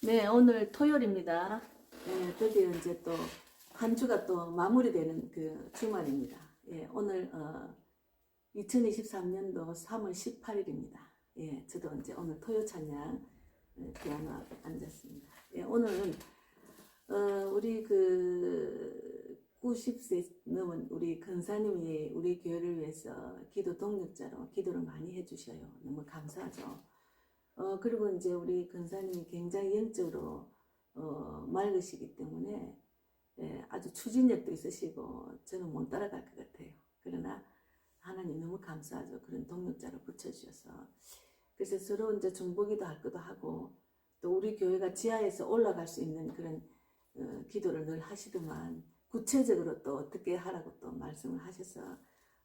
네, 오늘 토요일입니다. 네, 드디어 이제 또 한 주가 또 마무리되는 그 주말입니다. 예, 오늘 2023년도 3월 18일입니다. 예, 저도 이제 오늘 토요 찬양 피아노 앞에 앉았습니다. 예, 오늘은 우리 그 90세 넘은 우리 근사님이 우리 교회를 위해서 기도 동력자로 기도를 많이 해주셔요. 너무 감사하죠. 그리고 이제 우리 근사님이 굉장히 영적으로 맑으시기 때문에 아주 추진력도 있으시고 저는 못 따라갈 것 같아요. 그러나 하나님 너무 감사하죠. 그런 동력자로 붙여주셔서. 그래서 서로 이제 중보기도 할 것도 하고 또 우리 교회가 지하에서 올라갈 수 있는 그런 기도를 늘 하시더만 구체적으로 또 어떻게 하라고 또 말씀을 하셔서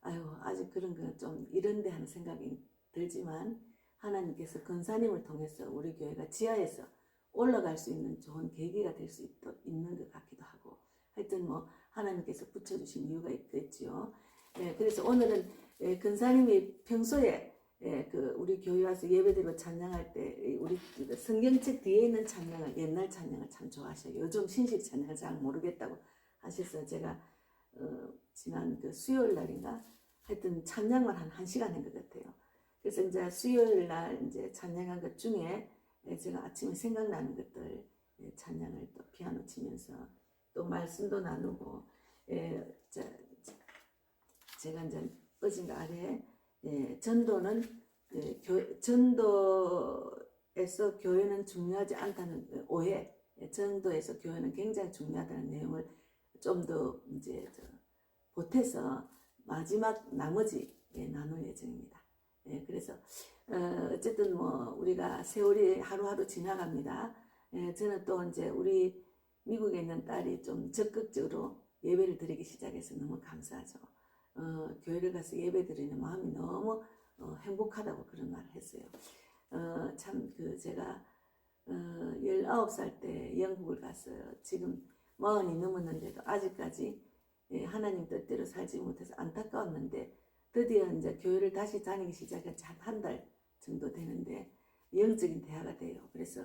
아유 아직 그런 거 좀 이런데 하는 생각이 들지만 하나님께서 근사님을 통해서 우리 교회가 지하에서 올라갈 수 있는 좋은 계기가 될 수 있는 것 같기도 하고 하여튼 뭐 하나님께서 붙여주신 이유가 있겠지요. 그래서 오늘은 근사님이 평소에 그 우리 교회 와서 예배드리고 찬양할 때 우리 성경책 뒤에 있는 찬양을 옛날 찬양을 참 좋아하셔요. 요즘 신식 찬양을 잘 모르겠다고 하셔서 제가 지난 그 수요일 날인가 하여튼 찬양만 한 1시간 한 것 같아요. 그래서 이제 수요일 날 이제 찬양한 것 중에 제가 아침에 생각나는 것들 찬양을 또 피아노 치면서 또 말씀도 나누고 제가 이제 어젠가 아래 전도는 전도에서 교회는 중요하지 않다는 오해, 전도에서 교회는 굉장히 중요하다는 내용을 좀 더 이제 보태서 마지막 나머지 나눌 예정입니다. 그래서 어쨌든 뭐 우리가 세월이 하루하루 지나갑니다. 저는 또 이제 우리 미국에 있는 딸이 좀 적극적으로 예배를 드리기 시작해서 너무 감사하죠. 교회를 가서 예배 드리는 마음이 너무 행복하다고 그런 말을 했어요. 참 그 제가 19살 때 영국을 갔어요. 지금 40이 넘었는데도 아직까지 하나님 뜻대로 살지 못해서 안타까웠는데 드디어 이제 교회를 다시 다니기 시작한 지 한 달 정도 되는데 영적인 대화가 돼요. 그래서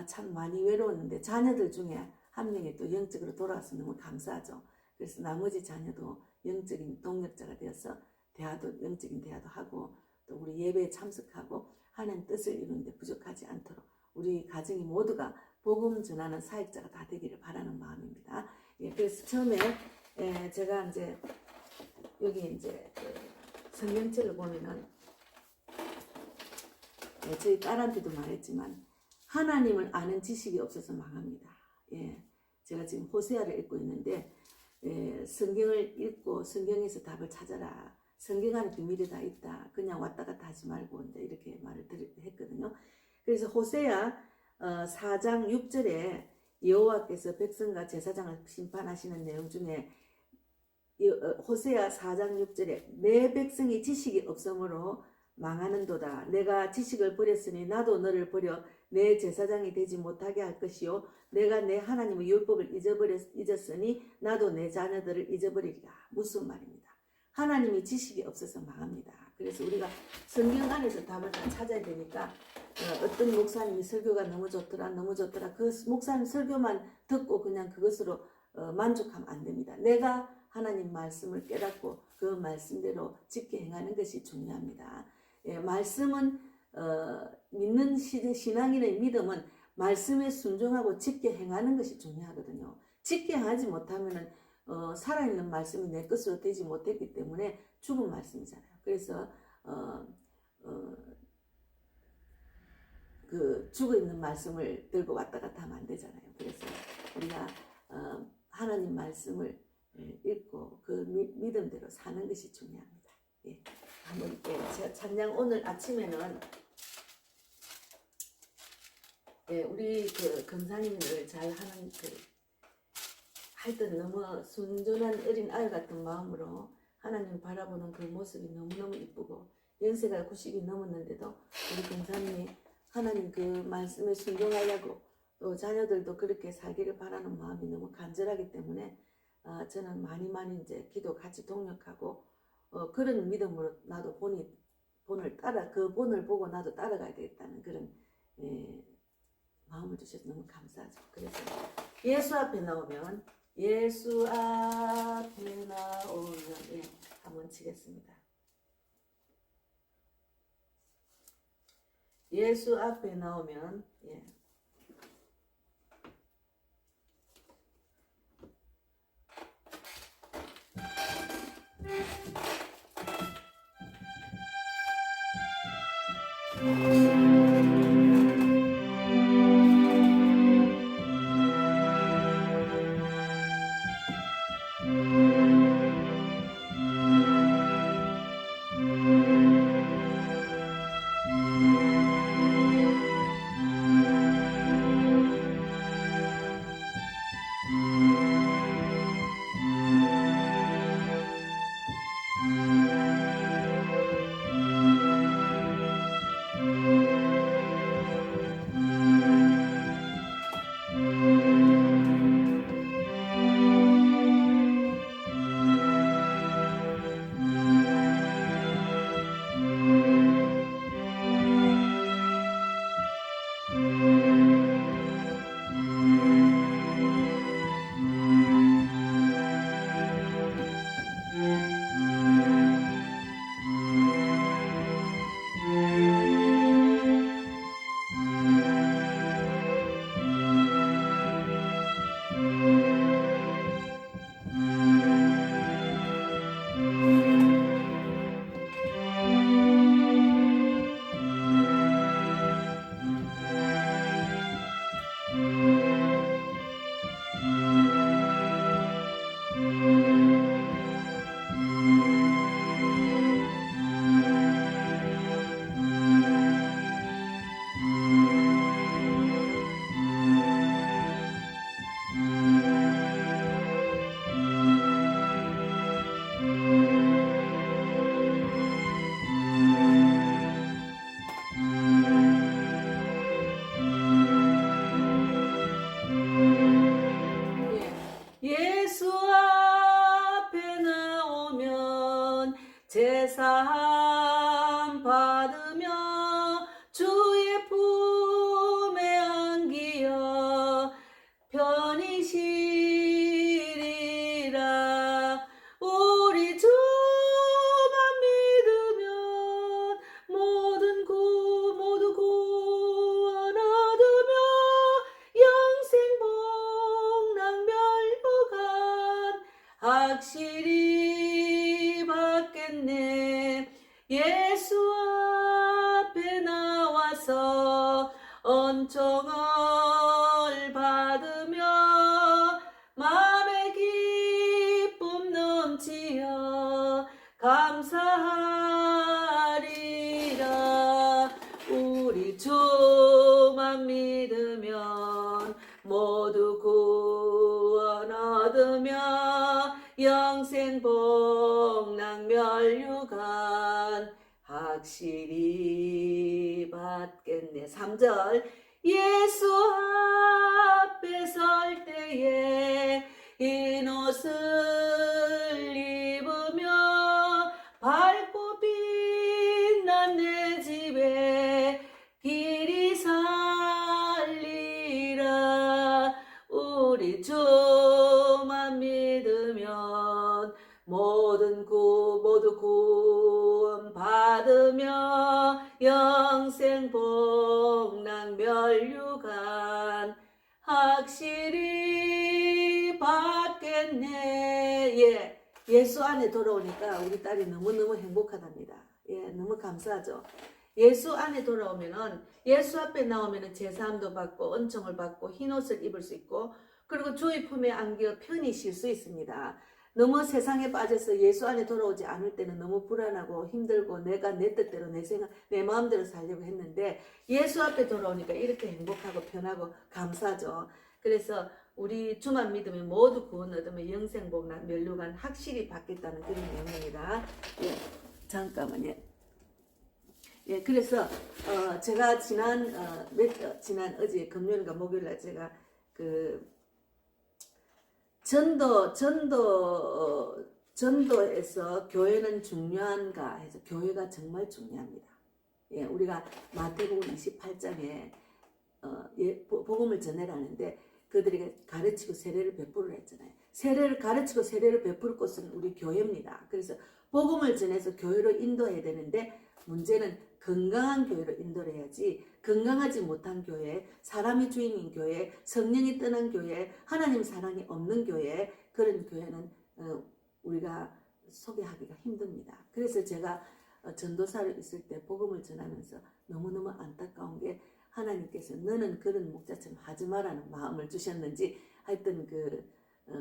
참 많이 외로웠는데 자녀들 중에 한 명이 또 영적으로 돌아와서 너무 감사하죠. 그래서 나머지 자녀도 영적인 동력자가 되어서 영적인 대화도 하고 또 우리 예배에 참석하고 하나님 뜻을 이루는데 부족하지 않도록 우리 가정이 모두가 복음 전하는 사역자가 다 되기를 바라는 마음입니다. 그래서 처음에 제가 이제 여기 이제 성경책을 보면은 저희 딸한테도 말했지만 하나님을 아는 지식이 없어서 망합니다. 제가 지금 호세아를 읽고 있는데 성경을 읽고 성경에서 답을 찾아라. 성경 안에 비밀이 다 있다. 그냥 왔다 갔다 하지 말고 이제 이렇게 말을 했거든요. 그래서 호세아 4장 6절에 여호와께서 백성과 제사장을 심판하시는 내용 중에 호세아 4장 6절에 내 백성이 지식이 없으므로 망하는도다. 내가 지식을 버렸으니 나도 너를 버려 내 제사장이 되지 못하게 할 것이요 내가 내 하나님의 율법을 잊었으니 나도 내 자녀들을 잊어버리리라. 무슨 말입니다. 하나님이 지식이 없어서 망합니다. 그래서 우리가 성경 안에서 답을 다 찾아야 되니까 어떤 목사님이 설교가 너무 좋더라 그 목사님 설교만 듣고 그냥 그것으로 만족하면 안 됩니다. 내가 하나님 말씀을 깨닫고 그 말씀대로 지켜 행하는 것이 중요합니다. 말씀은 믿는 신앙인의 믿음은 말씀에 순종하고 지켜 행하는 것이 중요하거든요. 지켜 행하지 못하면은 살아있는 말씀이 내 것으로 되지 못했기 때문에 죽은 말씀이잖아요. 그래서 그 죽어있는 말씀을 들고 왔다 갔다 하면 안 되잖아요. 그래서 우리가 하나님 말씀을 읽고 그 믿음대로 사는 것이 중요합니다. 한번 제가 찬양 오늘 아침에는 우리 그 검사님을 잘 하는 하여튼 너무 순전한 어린 아이 같은 마음으로 하나님 바라보는 그 모습이 너무너무 이쁘고 연세가 90이 넘었는데도 우리 검사님이 하나님 그 말씀에 순종하려고 또 자녀들도 그렇게 살기를 바라는 마음이 너무 간절하기 때문에 저는 많이 이제 기도 같이 동력하고 그런 믿음으로 나도 본을 보고 나도 따라가야 되겠다는 그런 마음을 주셔서 너무 감사하죠. 그래서 예수 앞에 나오면 예, 한번 치겠습니다. 예수 앞에 나오면 예. 예수 앞에 나오면 제사함 받으며 주의 품에 안기어 편히 쉬리라. 우리 주만 믿으면 모두 구원 얻으며 영생 복락 멸류관 확실히 받겠네. 예수 앞에 나와서 은총을 받으며 마음의 기쁨 넘치어 감사하리라. 우리 주만 믿으면 모두 구원 얻으며 영생 복락 멸류관 확실히 받겠네. 3절 예수 앞에 설 때에 흰 옷을 입으며 밝고 빛난 내 집에 길이 살리라. 우리 주만 믿으면 모두 구원 받으며 영생 복락 멸류관 확실히 받겠네. 예, 예수 안에 돌아오니까 우리 딸이 너무너무 행복하답니다. 예, 너무 감사하죠. 예수 안에 돌아오면은 예수 앞에 나오면은 제사함도 받고 은총을 받고 흰옷을 입을 수 있고 그리고 주의 품에 안겨 편히 쉴 수 있습니다. 너무 세상에 빠져서 예수 안에 돌아오지 않을 때는 너무 불안하고 힘들고 내가 내 뜻대로 내 마음대로 살려고 했는데 예수 앞에 돌아오니까 이렇게 행복하고 편하고 감사하죠. 그래서 우리 주만 믿으면 모두 구원 얻으면 영생 복락 멸류관 확실히 받겠다는 그런 내용입니다. 예, 잠깐만요. 예, 그래서 제가 지난 어제 금요일과 목요일날 제가 그 전도에서 교회는 중요한가 해서 교회가 정말 중요합니다. 예, 우리가 마태복음 28장에 복음을 전해라는데 그들에게 가르치고 세례를 베풀으라 했잖아요. 세례를 가르치고 세례를 베풀 곳은 우리 교회입니다. 그래서 복음을 전해서 교회로 인도해야 되는데 문제는 건강한 교회로 인도를 해야지 건강하지 못한 교회, 사람이 주인인 교회, 성령이 떠난 교회, 하나님 사랑이 없는 교회, 그런 교회는 우리가 소개하기가 힘듭니다. 그래서 제가 전도사로 있을 때 복음을 전하면서 너무너무 안타까운 게 하나님께서 너는 그런 목자처럼 하지 마라는 마음을 주셨는지 하여튼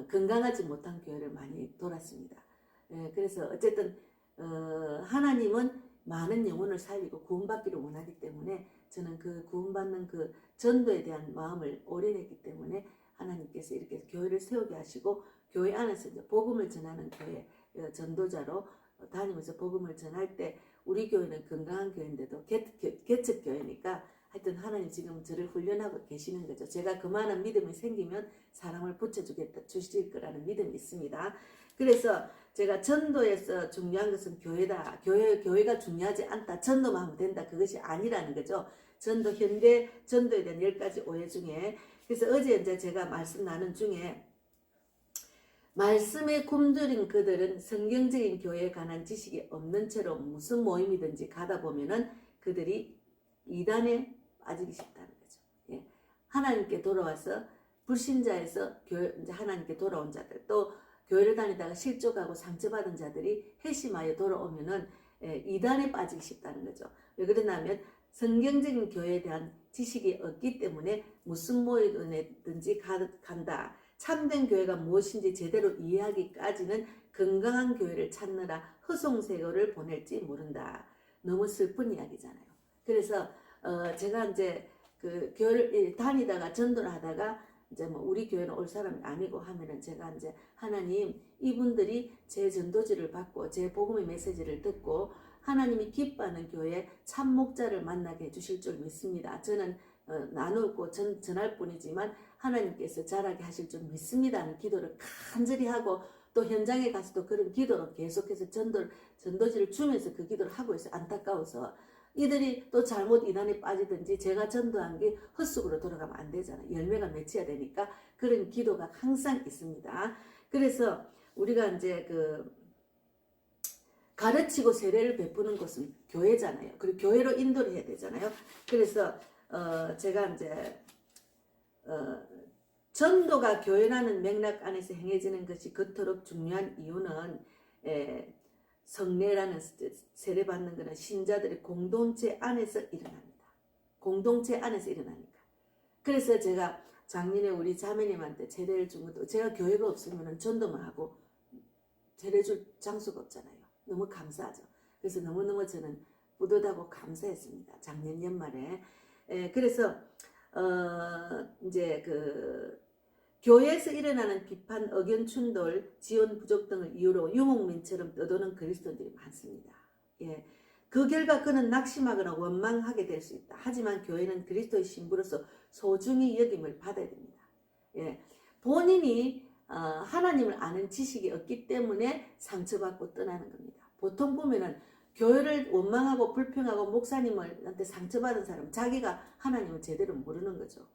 건강하지 못한 교회를 많이 돌았습니다. 그래서 어쨌든 하나님은 많은 영혼을 살리고 구원받기를 원하기 때문에 저는 그 구원받는 그 전도에 대한 마음을 올인했기 때문에 하나님께서 이렇게 교회를 세우게 하시고 교회 안에서 이제 복음을 전하는 교회 전도자로 다니면서 복음을 전할 때 우리 교회는 건강한 교회인데도 개척 교회니까 하여튼 하나님 지금 저를 훈련하고 계시는 거죠. 제가 그만한 믿음이 생기면 사람을 주실 거라는 믿음이 있습니다. 그래서 제가 전도에서 중요한 것은 교회다. 교회가 중요하지 않다. 전도만 하면 된다. 그것이 아니라는 거죠. 현대 전도에 대한 10가지 오해 중에 그래서 어제 이제 제가 말씀 나눈 중에 말씀에 굶주린 그들은 성경적인 교회에 관한 지식이 없는 채로 무슨 모임이든지 가다 보면은 그들이 이단에 빠지기 쉽다는 거죠. 예. 하나님께 돌아와서 불신자에서 이제 하나님께 돌아온 자들 또 교회를 다니다가 실족하고 상처받은 자들이 회심하여 돌아오면은 이단에 빠지기 쉽다는 거죠. 왜 그러냐면 성경적인 교회에 대한 지식이 없기 때문에 무슨 모임이든지 간다. 참된 교회가 무엇인지 제대로 이해하기까지는 건강한 교회를 찾느라 허송세월을 보낼지 모른다. 너무 슬픈 이야기잖아요. 그래서 제가 이제 그 교회를 다니다가 전도를 하다가 이제 뭐 우리 교회는 올 사람이 아니고 하면은 제가 이제 하나님 이분들이 제 전도지를 받고 제 복음의 메시지를 듣고 하나님이 기뻐하는 교회에 참 목자를 만나게 해주실 줄 믿습니다. 저는 나누고 전할 뿐이지만 하나님께서 자라게 하실 줄 믿습니다 하는 기도를 간절히 하고 또 현장에 가서도 그런 기도로 계속해서 전도지를 주면서 그 기도를 하고 있어요. 안타까워서 이들이 또 잘못 이단에 빠지든지 제가 전도한 게 헛수고로 돌아가면 안 되잖아요. 열매가 맺혀야 되니까 그런 기도가 항상 있습니다. 그래서 우리가 이제 가르치고 세례를 베푸는 것은 교회잖아요. 그리고 교회로 인도를 해야 되잖아요. 그래서 제가 이제 전도가 교회라는 맥락 안에서 행해지는 것이 그토록 중요한 이유는 성례라는 세례받는 것은 신자들의 공동체 안에서 일어납니다. 공동체 안에서 일어나니까. 그래서 제가 작년에 우리 자매님한테 세례를 준 것도 제가 교회가 없으면 전도만 하고 세례 줄 장소가 없잖아요. 너무 감사하죠. 그래서 너무너무 저는 뿌듯하고 감사했습니다. 작년 연말에. 그래서 이제 교회에서 일어나는 비판, 의견 충돌, 지원 부족 등을 이유로 유목민처럼 떠도는 그리스도인들이 많습니다. 예. 그 결과 그는 낙심하거나 원망하게 될 수 있다. 하지만 교회는 그리스도의 신부로서 소중히 여김을 받아야 됩니다. 예. 본인이 하나님을 아는 지식이 없기 때문에 상처받고 떠나는 겁니다. 보통 보면은 교회를 원망하고 불평하고 목사님한테 상처받은 사람 자기가 하나님을 제대로 모르는 거죠.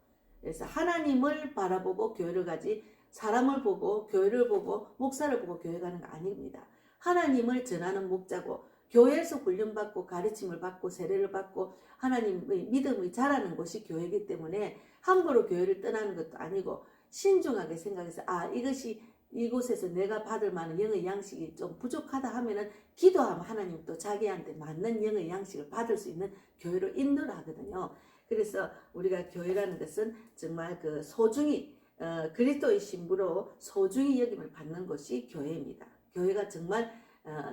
그래서 하나님을 바라보고 교회를 가지 사람을 보고 교회를 보고 목사를 보고 교회 가는 거 아닙니다. 하나님을 전하는 목자고 교회에서 훈련받고 가르침을 받고 세례를 받고 하나님의 믿음이 자라는 곳이 교회이기 때문에 함부로 교회를 떠나는 것도 아니고 신중하게 생각해서 이것이 이곳에서 내가 받을 만한 영의 양식이 좀 부족하다 하면은 기도하면 하나님 또 자기한테 맞는 영의 양식을 받을 수 있는 교회로 인도를 하거든요. 그래서 우리가 교회라는 것은 정말 소중히 그리스도의 신부로 소중히 여김을 받는 것이 교회입니다. 교회가 정말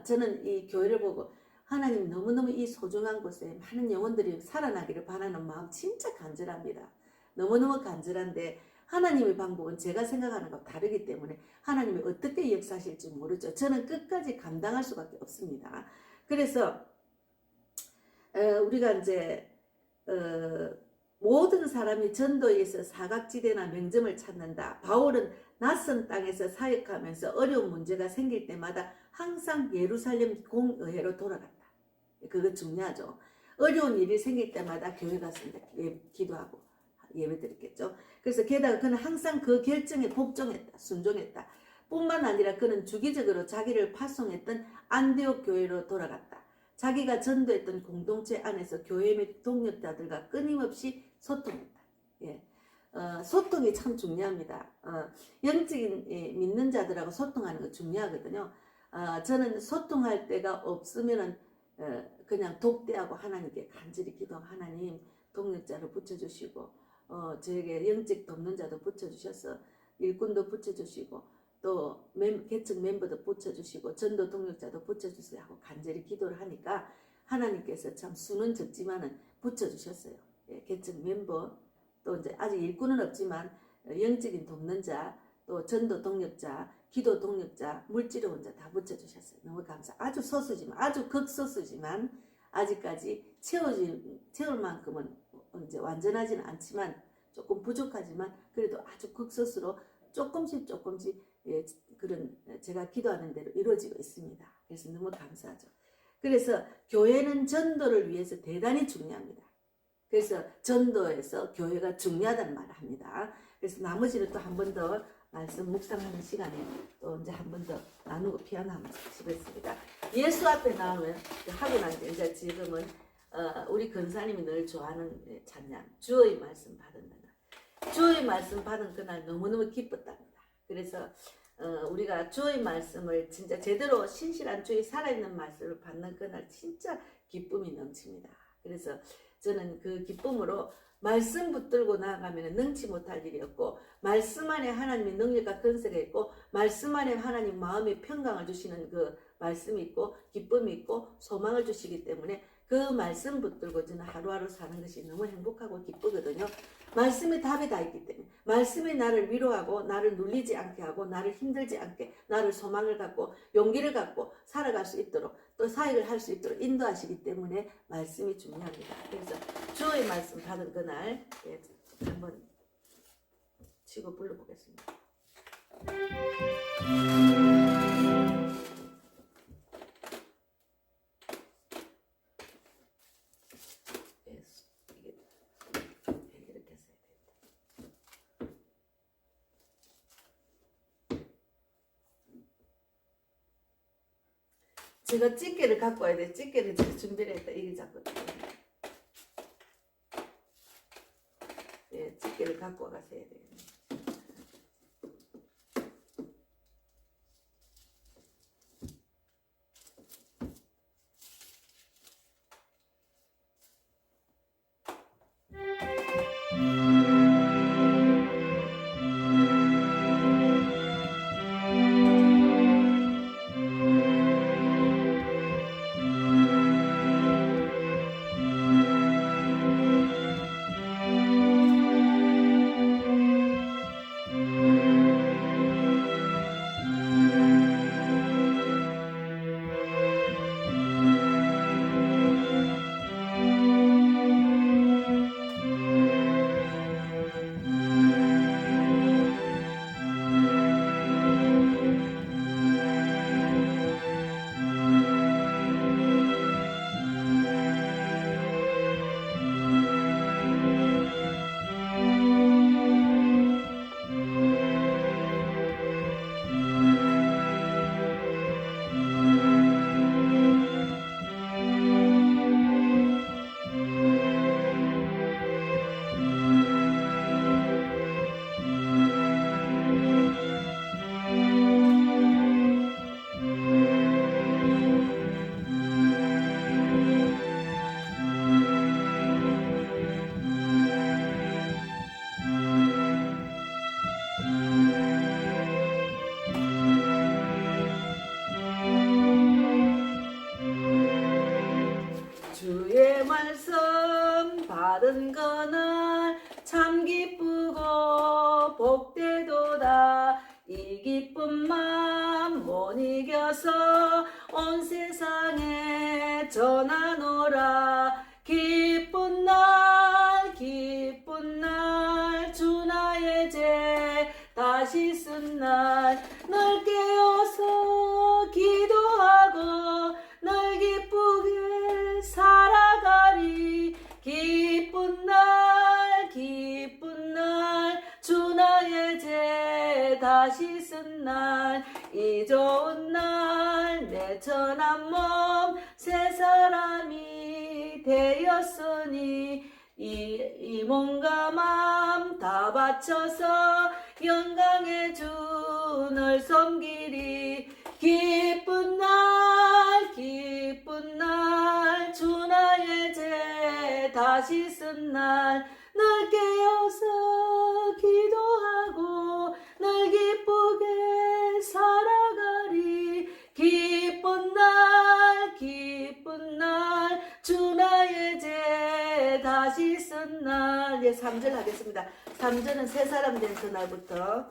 저는 이 교회를 보고 하나님 너무너무 이 소중한 곳에 많은 영혼들이 살아나기를 바라는 마음 진짜 간절합니다. 너무너무 간절한데 하나님의 방법은 제가 생각하는 것과 다르기 때문에 하나님이 어떻게 역사하실지 모르죠. 저는 끝까지 감당할 수밖에 없습니다. 그래서 우리가 이제 모든 사람이 전도에서 사각지대나 명점을 찾는다. 바울은 낯선 땅에서 사역하면서 어려운 문제가 생길 때마다 항상 예루살렘 공의회로 돌아갔다. 그거 중요하죠. 어려운 일이 생길 때마다 교회 가서 기도하고 예배드렸겠죠. 그래서 게다가 그는 항상 그 결정에 복종했다, 순종했다. 뿐만 아니라 그는 주기적으로 자기를 파송했던 안디옥 교회로 돌아갔다. 자기가 전도했던 공동체 안에서 교회 및 동역자들과 끊임없이 소통했다. 예. 소통이 참 중요합니다. 영적인 믿는 자들하고 소통하는 거 중요하거든요. 저는 소통할 때가 없으면은 그냥 독대하고 하나님께 간절히 기도하고 하나님 동력자로 붙여주시고 저에게 영적 돕는 자도 붙여주셔서 일꾼도 붙여주시고 또 개척 멤버도 붙여주시고 전도 동력자도 붙여주세요 하고 간절히 기도를 하니까 하나님께서 참 수는 적지만은 붙여주셨어요. 예, 개척 멤버 또 이제 아직 일꾼은 없지만 영적인 돕는 자 또 전도 동력자 기도 동력자 물질의 자 다 붙여주셨어요. 너무 감사. 아주 소수지만 아주 극소수지만 아직까지 채울 만큼은 이제 완전하지는 않지만 조금 부족하지만 그래도 아주 극소수로 조금씩 예, 그런 제가 기도하는 대로 이루어지고 있습니다. 그래서 너무 감사하죠. 그래서 교회는 전도를 위해서 대단히 중요합니다. 그래서 전도에서 교회가 중요하다는 말을 합니다. 그래서 나머지는 또 한 번 더 말씀 묵상하는 시간에 또 이제 한 번 더 나누고 피아노 한번 치겠습니다. 예수 앞에 나오면 하고 난 이제 지금은 우리 근사님이 늘 좋아하는 찬양 주의 말씀 받은 날 주의 말씀 받은 그날 너무너무 기뻤답니다. 그래서 우리가 주의 말씀을 진짜 제대로 신실한 주의 살아있는 말씀을 받는 그날 진짜 기쁨이 넘칩니다. 그래서 저는 그 기쁨으로 말씀 붙들고 나아가면 능치 못할 일이 없고 말씀 안에 하나님의 능력과 권세가 있고 말씀 안에 하나님 마음의 평강을 주시는 그 말씀이 있고 기쁨이 있고 소망을 주시기 때문에 그 말씀 붙들고 저는 하루하루 사는 것이 너무 행복하고 기쁘거든요. 말씀에 답이 다 있기 때문에 말씀이 나를 위로하고 나를 눌리지 않게 하고 나를 힘들지 않게 나를 소망을 갖고 용기를 갖고 살아갈 수 있도록 또 사역을 할 수 있도록 인도하시기 때문에 말씀이 중요합니다. 그래서 주의 말씀 받은 그날 한번 치고 불러보겠습니다. 제가 집게를 갖고 와야 돼. 집게를 제가 준비를 했다. 이게 잡거든요. 예, 집게를 갖고 와가셔야 돼요. 주의 말씀 받은 그날 참 기쁘고 복되도다. 이 기쁨만 못 이겨서 온 세상에 전하노라. 기쁜 날 주 나의 죄 다시 쓴 날 널 깨어서 기도하고 널 기쁘게 살아가리. 기쁜 날 다시 쓴 날 이 좋은 날 내 천한 몸 새 사람이 되었으니 이 몸과 맘 다 바쳐서 영광의 주를 섬기리 기쁜 날 기쁜 날 주 나의 죄 다시 쓴 날 늘 깨어서 기도하고 늘 기쁘게 살아가리 기쁜 날 주 나의 죄 다시 쓴 날. 예, 3절 하겠습니다. 3절은 새 사람 된 그날부터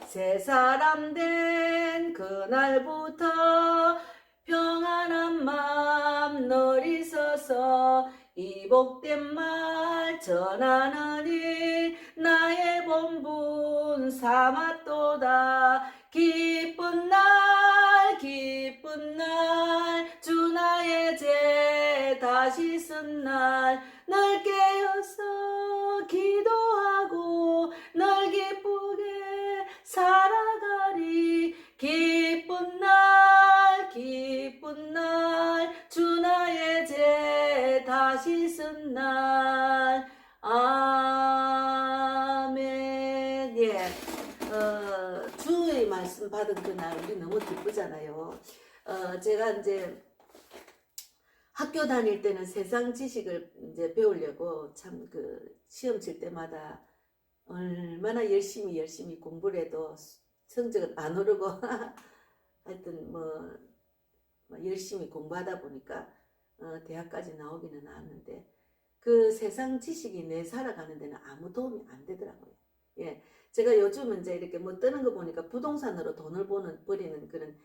새 사람 된 그날부터 평안한 맘 널 있어서 이 복된 말 전하느니 나의 본분 삼았도다 기쁜 날 주 나의 죄 다시 쓴 날 널 깨어서 기도하고 널 기쁘게 살아가리 기쁜 날 주 나의 죄 다시 쓴 날 아멘. 예, 주의 말씀 받은 그날 우리 너무 기쁘잖아요. 제가 이제 학교 다닐 때는 세상 지식을 이제 배우려고 참 그 시험 칠 때마다 얼마나 열심히 공부를 해도 성적은 안 오르고 하여튼 뭐 열심히 공부하다 보니까 대학까지 나오기는 나왔는데 그 세상 지식이 내 살아가는 데는 아무 도움이 안 되더라고요. 예, 제가 요즘 이제 이렇게 뭐 뜨는 거 보니까 부동산으로 돈을 버리는 그런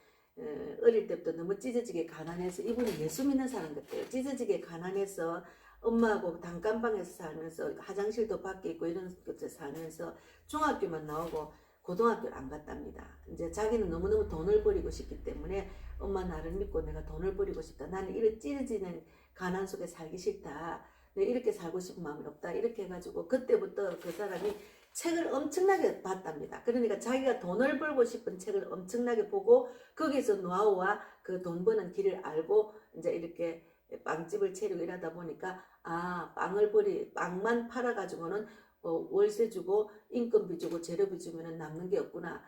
어릴 때부터 너무 찢어지게 가난해서 이분이 예수 믿는 사람 같아요. 찢어지게 가난해서 엄마하고 단칸방에서 살면서 화장실도 밖에 있고 이런 것들 살면서 중학교만 나오고 고등학교를 안 갔답니다. 이제 자기는 너무너무 돈을 버리고 싶기 때문에 엄마 나를 믿고 내가 돈을 버리고 싶다. 나는 이렇게 찢어지는 가난 속에 살기 싫다. 내가 이렇게 살고 싶은 마음이 없다. 이렇게 해가지고 그때부터 그 사람이 책을 엄청나게 봤답니다. 그러니까 자기가 돈을 벌고 싶은 책을 엄청나게 보고 거기서 노하우와 그 돈 버는 길을 알고 이제 이렇게 빵집을 차리고 이러다 보니까 빵만 팔아가지고는 월세 주고 인건비 주고 재료비 주면 남는 게 없구나.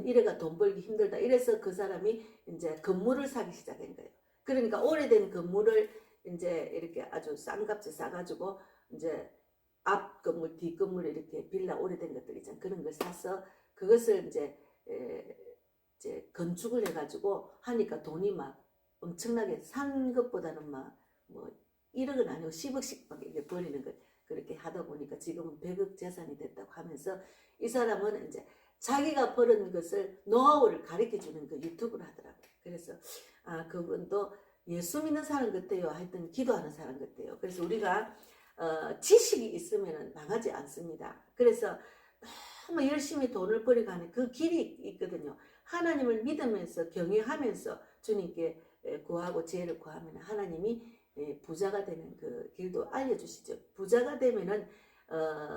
이래가 돈 벌기 힘들다. 이래서 그 사람이 이제 건물을 사기 시작한 거예요. 그러니까 오래된 건물을 이제 이렇게 아주 싼 값에 싸가지고 이제 앞 건물, 뒷 건물 이렇게 빌라 오래된 것들 있잖아요. 그런 걸 사서 그것을 이제 건축을 해가지고 하니까 돈이 막 엄청나게 산 것보다는 막 뭐 1억은 아니고 10억씩 막 이렇게 벌리는 걸 그렇게 하다 보니까 지금은 100억 재산이 됐다고 하면서 이 사람은 이제 자기가 벌은 것을 노하우를 가르쳐 주는 그 유튜브를 하더라고요. 그래서 그분도 예수 믿는 사람 같아요. 하여튼 기도하는 사람 같아요. 그래서 우리가 지식이 있으면 망하지 않습니다. 그래서 너무 열심히 돈을 벌이고 하는 그 길이 있거든요. 하나님을 믿으면서 경외하면서 주님께 구하고 지혜를 구하면 하나님이 부자가 되는 그 길도 알려주시죠. 부자가 되면은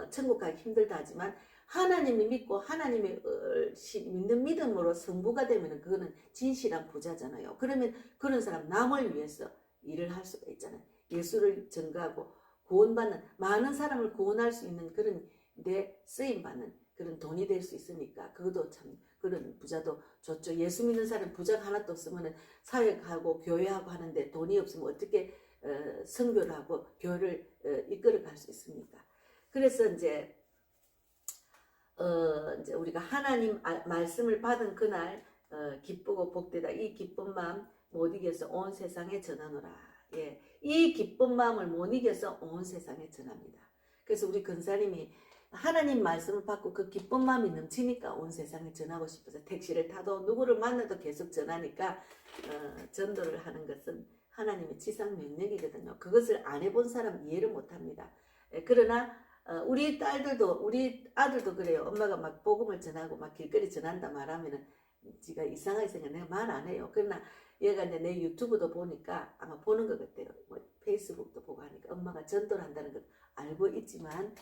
천국 가기 힘들다 하지만 하나님을 믿고 하나님의 믿는 믿음으로 성부가 되면은 그거는 진실한 부자잖아요. 그러면 그런 사람 남을 위해서 일을 할 수가 있잖아요. 예수를 전가하고 구원받는 많은 사람을 구원할 수 있는 그런 데 쓰임받는 그런 돈이 될 수 있으니까 그것도 참 그런 부자 부자도 좋죠. 예수 믿는 사람 부자가 하나도 없으면 사역하고 교회하고 하는데 돈이 없으면 어떻게 선교를 하고 교회를 이끌어 갈 수 있습니까? 그래서 이제 우리가 하나님 말씀을 받은 그날 기쁘고 복되다. 이 기쁜 마음 못 이겨서 온 세상에 전하노라. 예, 이 기쁜 마음을 못 이겨서 온 세상에 전합니다. 그래서 우리 근사님이 하나님 말씀을 받고 그 기쁜 마음이 넘치니까 온 세상에 전하고 싶어서 택시를 타도 누구를 만나도 계속 전하니까 전도를 하는 것은 하나님의 지상 명령이거든요. 그것을 안 해본 사람은 이해를 못합니다. 그러나 우리 딸들도 우리 아들도 그래요. 엄마가 막 복음을 전하고 막 길거리 전한다 말하면은 지가 이상하게 생각 내가 말 안 해요. 그러나 얘가 이제 내 유튜브도 보니까 아마 보는 것 같아요. 뭐 페이스북도 보고 하니까 엄마가 전도를 한다는 걸 알고 있지만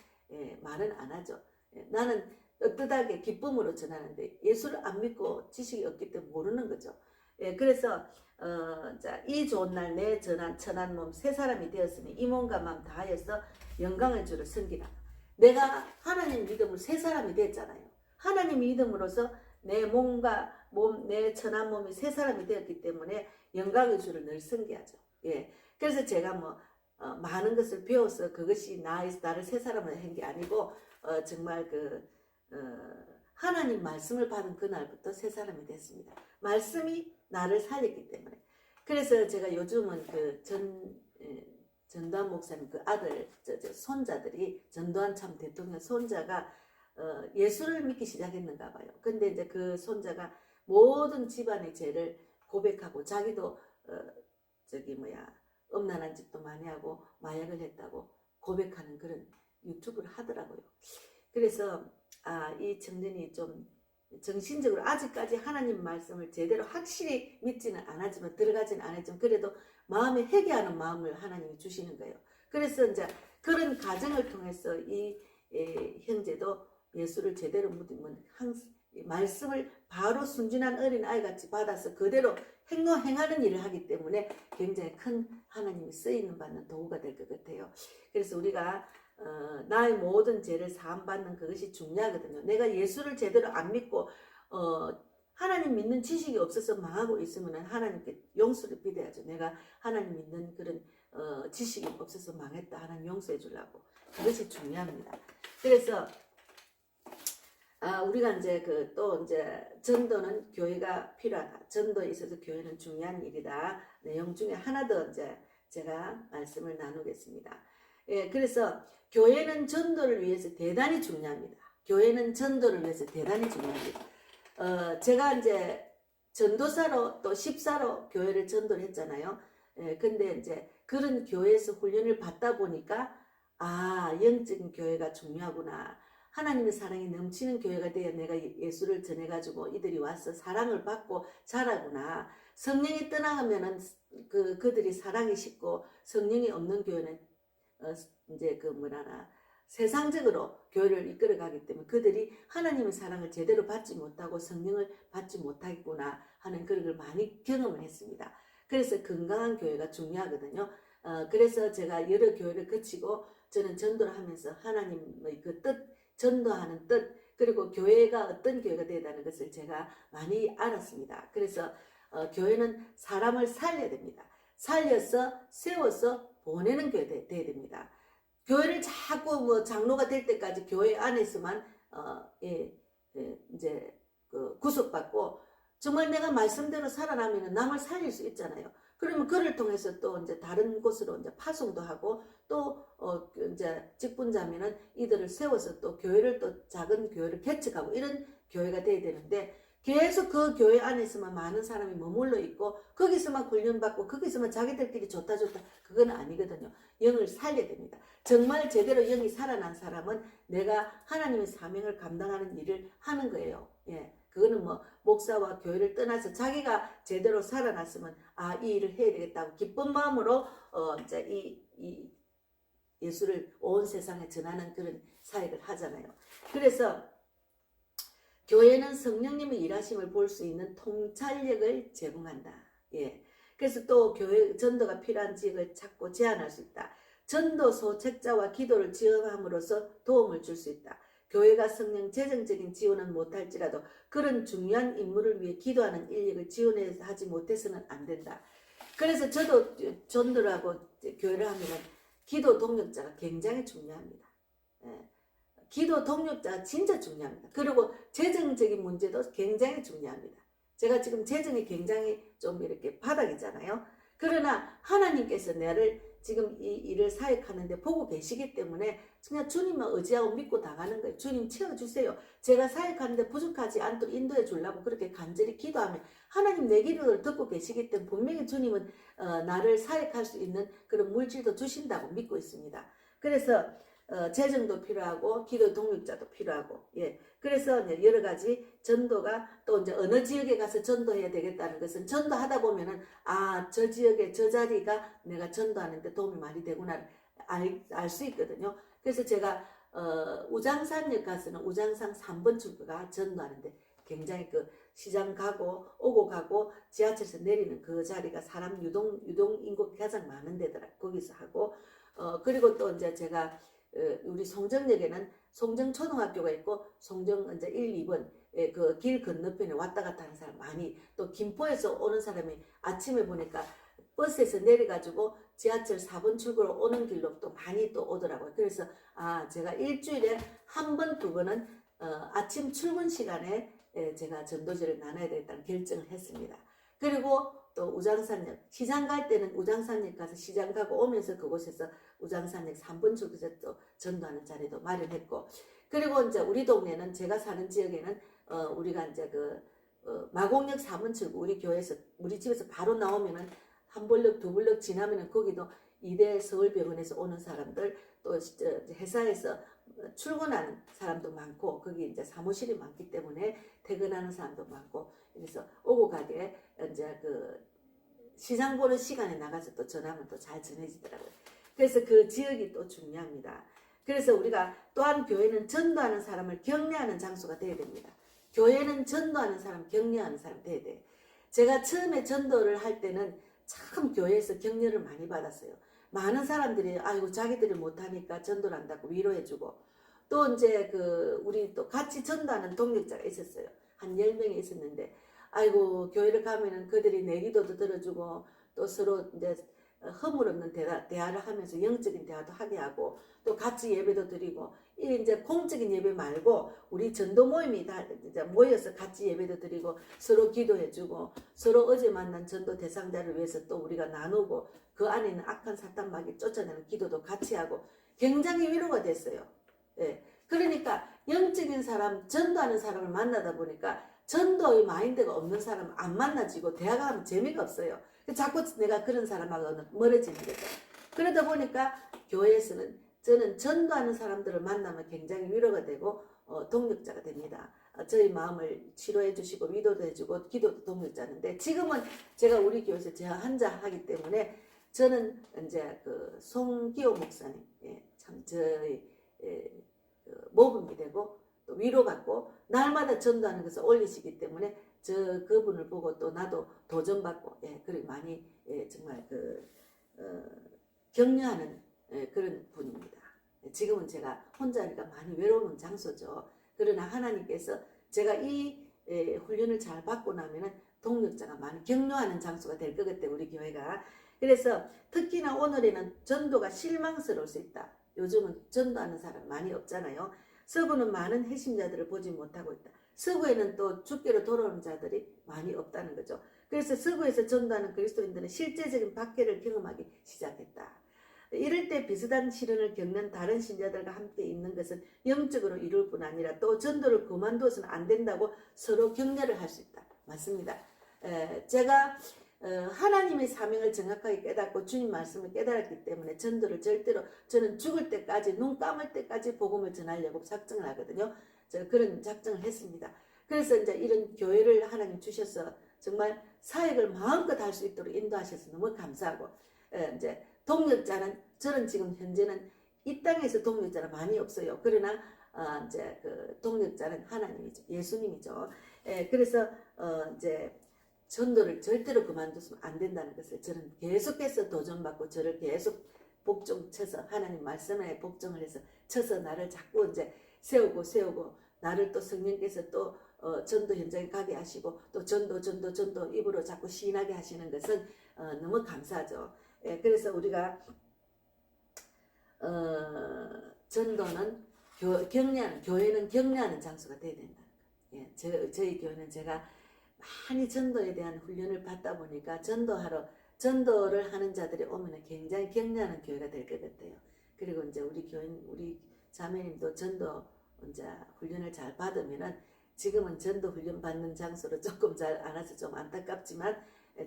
말은 안 하죠. 나는 떳떳하게 기쁨으로 전하는데 예수를 안 믿고 지식이 없기 때문에 모르는 거죠. 그래서 자, 이 좋은 날 내 천한 몸 새 사람이 되었으니 이 몸과 마음 다하여서 영광을 주를 섬기라. 내가 하나님 믿음으로 새 사람이 됐잖아요. 하나님 믿음으로서 내 몸과 내 천한 몸이 새 사람이 되었기 때문에 영광의 주를 늘 섬기하죠. 예. 그래서 제가 뭐 많은 것을 배워서 그것이 나를 새 사람을 한 게 아니고 정말 하나님 말씀을 받은 그날부터 새 사람이 됐습니다. 말씀이 나를 살렸기 때문에. 그래서 제가 요즘은 전두환 목사님 그 아들 손자들이 전두환 참 대통령 손자가 예수를 믿기 시작했는가 봐요. 근데 이제 그 손자가 모든 집안의 죄를 고백하고 자기도 음란한 짓도 많이 하고 마약을 했다고 고백하는 그런 유튜브를 하더라고요. 그래서 이 청년이 좀 정신적으로 아직까지 하나님 말씀을 제대로 확실히 믿지는 않았지만 들어가지는 않았지만 그래도 마음에 회개하는 마음을 하나님이 주시는 거예요. 그래서 이제 그런 과정을 통해서 이 형제도 예수를 제대로 믿으면 말씀을 바로 순진한 어린아이 같이 받아서 그대로 행하는 일을 하기 때문에 굉장히 큰 하나님이 쓰이는 받는 도구가 될 것 같아요. 그래서 우리가 나의 모든 죄를 사함받는 그것이 중요하거든요. 내가 예수를 제대로 안 믿고 하나님 믿는 지식이 없어서 망하고 있으면 하나님께 용서를 빌어야죠. 내가 하나님 믿는 그런 지식이 없어서 망했다. 하나님 용서해 주려고. 그것이 중요합니다. 그래서 우리가 이제 또 전도는 교회가 필요하다. 전도에 있어서 교회는 중요한 일이다. 내용 중에 하나 더 이제 제가 말씀을 나누겠습니다. 예, 그래서 교회는 전도를 위해서 대단히 중요합니다. 교회는 전도를 위해서 대단히 중요합니다. 제가 이제 전도사로 또 십사로 교회를 전도를 했잖아요. 근데 이제 그런 교회에서 훈련을 받다 보니까 영적인 교회가 중요하구나. 하나님의 사랑이 넘치는 교회가 되어 내가 예수를 전해가지고 이들이 와서 사랑을 받고 자라구나. 성령이 떠나가면은 그들이 사랑이 식고 성령이 없는 교회는 세상적으로 교회를 이끌어가기 때문에 그들이 하나님의 사랑을 제대로 받지 못하고 성령을 받지 못하겠구나 하는 그런 걸 많이 경험을 했습니다. 그래서 건강한 교회가 중요하거든요. 그래서 제가 여러 교회를 거치고 저는 전도를 하면서 하나님의 그 뜻, 전도하는 뜻, 그리고 교회가 어떤 교회가 되다는 것을 제가 많이 알았습니다. 그래서 교회는 사람을 살려야 됩니다. 살려서 세워서 보내는 교회 돼야 됩니다. 교회를 자꾸 장로가 될 때까지 교회 안에서만 구속받고 정말 내가 말씀대로 살아나면 남을 살릴 수 있잖아요. 그러면 그를 통해서 또 다른 곳으로 파송도 하고 또 직분자면은 이들을 세워서 또 교회를 또 작은 교회를 개척하고 이런 교회가 돼야 되는데 계속 그 교회 안에서만 많은 사람이 머물러 있고 거기서만 훈련받고 거기서만 자기들끼리 좋다 그건 아니거든요. 영을 살려야 됩니다. 정말 제대로 영이 살아난 사람은 내가 하나님의 사명을 감당하는 일을 하는 거예요. 예. 그거는 목사와 교회를 떠나서 자기가 제대로 살아났으면 이 일을 해야 되겠다고 기쁜 마음으로 이 예수를 온 세상에 전하는 그런 사역을 하잖아요. 그래서 교회는 성령님의 일하심을 볼 수 있는 통찰력을 제공한다. 예. 그래서 또 교회 전도가 필요한 지역을 찾고 제안할 수 있다. 전도 소책자와 기도를 지원함으로써 도움을 줄 수 있다. 교회가 성령 재정적인 지원은 못할지라도 그런 중요한 임무를 위해 기도하는 인력을 지원하지 못해서는 안 된다. 그래서 저도 전도하고 교회를 하면은 기도 동력자가 굉장히 중요합니다. 예. 기도 동력자가 진짜 중요합니다. 그리고 재정적인 문제도 굉장히 중요합니다. 제가 지금 재정이 굉장히 좀 이렇게 바닥이잖아요. 그러나 하나님께서 나를 지금 이 일을 사역하는데 보고 계시기 때문에 그냥 주님만 의지하고 믿고 나가는 거예요. 주님 채워주세요. 제가 사역하는데 부족하지 않도록 인도해 주려고 그렇게 간절히 기도하면 하나님 내 기도를 듣고 계시기 때문에 분명히 주님은 나를 사역할 수 있는 그런 물질도 주신다고 믿고 있습니다. 그래서 재정도 필요하고 기도 동력자도 필요하고, 예. 그래서 여러 가지 전도가 또 이제 어느 지역에 가서 전도해야 되겠다는 것은 전도하다 보면은 저 지역에 저 자리가 내가 전도하는데 도움이 많이 되구나 알 수 있거든요. 그래서 제가 우장산역 가서는 우장산 3번 출구가 전도하는데 굉장히 그 시장 가고 오고 가고 지하철에서 내리는 그 자리가 사람 유동 인구가 가장 많은 데더라. 거기서 하고 그리고 또 이제 제가 우리 송정역에는 송정초등학교가 있고 송정 이제 1, 2번 그 길 건너편에 왔다 갔다 하는 사람 많이, 또 김포에서 오는 사람이 아침에 보니까 버스에서 내려가지고 지하철 4번 출구로 오는 길로 또 많이 또 오더라고요. 그래서 제가 일주일에 한 번, 두 번은 아침 출근 시간에 제가 전도지를 나눠야 되겠다는 결정을 했습니다. 그리고 또 우장산역, 시장 갈 때는 우장산역 가서 시장 가고 오면서 그곳에서 우장산역 3번 출구에서 또 전도하는 자리도 마련했고, 그리고 이제 우리 동네는 제가 사는 지역에는 우리가 이제 마곡역 4번 출구, 우리 교회에서 우리 집에서 바로 나오면은 한 블럭 두 블럭 지나면은 거기도 이대 서울병원에서 오는 사람들, 또 회사에서 출근하는 사람도 많고 거기 이제 사무실이 많기 때문에 퇴근하는 사람도 많고, 그래서 오고 가게 이제 시장 보는 시간에 나가서 또 전하면 또 잘 전해지더라고요. 그래서 그 지역이 또 중요합니다. 그래서 우리가 또한 교회는 전도하는 사람을 격려하는 장소가 되어야 됩니다. 교회는 전도하는 사람, 격려하는 사람 돼야 돼. 제가 처음에 전도를 할 때는 참 교회에서 격려를 많이 받았어요. 많은 사람들이 아이고 자기들이 못하니까 전도를 한다고 위로해주고, 또 이제 우리 또 같이 전도하는 동력자가 있었어요. 한 10명이 있었는데 아이고 교회를 가면은 그들이 내 기도도 들어주고 또 서로 이제 허물없는 대화를 하면서 영적인 대화도 하게 하고 또 같이 예배도 드리고, 이 이제 공적인 예배 말고 우리 전도 모임이 다 이제 모여서 같이 예배도 드리고 서로 기도해주고 서로 어제 만난 전도 대상자를 위해서 또 우리가 나누고 그 안에 있는 악한 사탄 마귀 쫓아내는 기도도 같이 하고 굉장히 위로가 됐어요. 예. 그러니까 영적인 사람, 전도하는 사람을 만나다 보니까 전도의 마인드가 없는 사람은 안 만나지고 대화가 하면 재미가 없어요. 자꾸 내가 그런 사람하고 멀어지는 거죠. 그러다 보니까 교회에서는 저는 전도하는 사람들을 만나면 굉장히 위로가 되고 동력자가 됩니다. 저희 마음을 치료해 주시고 위로도 해주고 기도도 동력자인데, 지금은 제가 우리 교회에서 제가 한자 하기 때문에 저는 이제 송기호 목사님, 참 저희 모범이 되고 또 위로받고 날마다 전도하는 것을 올리시기 때문에 그분을 보고 또 나도 도전받고 그리고 많이 정말 격려하는 그런 분입니다. 지금은 제가 혼자니까 많이 외로운 장소죠. 그러나 하나님께서 제가 이 훈련을 잘 받고 나면은 동력자가 많이 격려하는 장소가 될 것 같아요, 우리 교회가. 그래서 특히나 오늘에는 전도가 실망스러울 수 있다. 요즘은 전도하는 사람 많이 없잖아요. 서구는 많은 핵심자들을 보지 못하고 있다. 서구에는 또 주께로 돌아오는 자들이 많이 없다는 거죠. 그래서 서구에서 전도하는 그리스도인들은 실제적인 박해를 경험하기 시작했다. 이럴 때 비슷한 시련을 겪는 다른 신자들과 함께 있는 것은 영적으로 이룰 뿐 아니라 또 전도를 그만두어서는 안 된다고 서로 격려를 할 수 있다. 맞습니다. 제가 하나님의 사명을 정확하게 깨닫고 주님 말씀을 깨달았기 때문에 전도를 절대로 저는 죽을 때까지 눈 감을 때까지 복음을 전하려고 작정을 하거든요. 제가 그런 작정을 했습니다. 그래서 이제 이런 교회를 하나님 주셔서 정말 사역을 마음껏 할 수 있도록 인도하셔서 너무 감사하고, 이제 동력자는 저는 지금 현재는 이 땅에서 동력자는 많이 없어요. 그러나 이제 동력자는 하나님이죠, 예수님이죠. 그래서 이제 전도를 절대로 그만두면 안 된다는 것을 저는 계속해서 도전받고 저를 계속 복종 쳐서 하나님 말씀에 복종을 해서 쳐서 나를 자꾸 이제 세우고 나를 또 성령께서 또 전도 현장에 가게 하시고 또 전도 입으로 자꾸 시인하게 하시는 것은 너무 감사하죠. 예, 그래서 우리가 전도는 교회는 격려하는 장소가 되어야 된다. 예, 저희 교회는 제가 많이 전도에 대한 훈련을 받다 보니까 전도를 하는 자들이 오면 굉장히 격려하는 교회가 될 것 같아요. 그리고 이제 우리 자매님도 전도 이제 훈련을 잘 받으면은 지금은 전도 훈련 받는 장소로 조금 잘 안 와서 좀 안타깝지만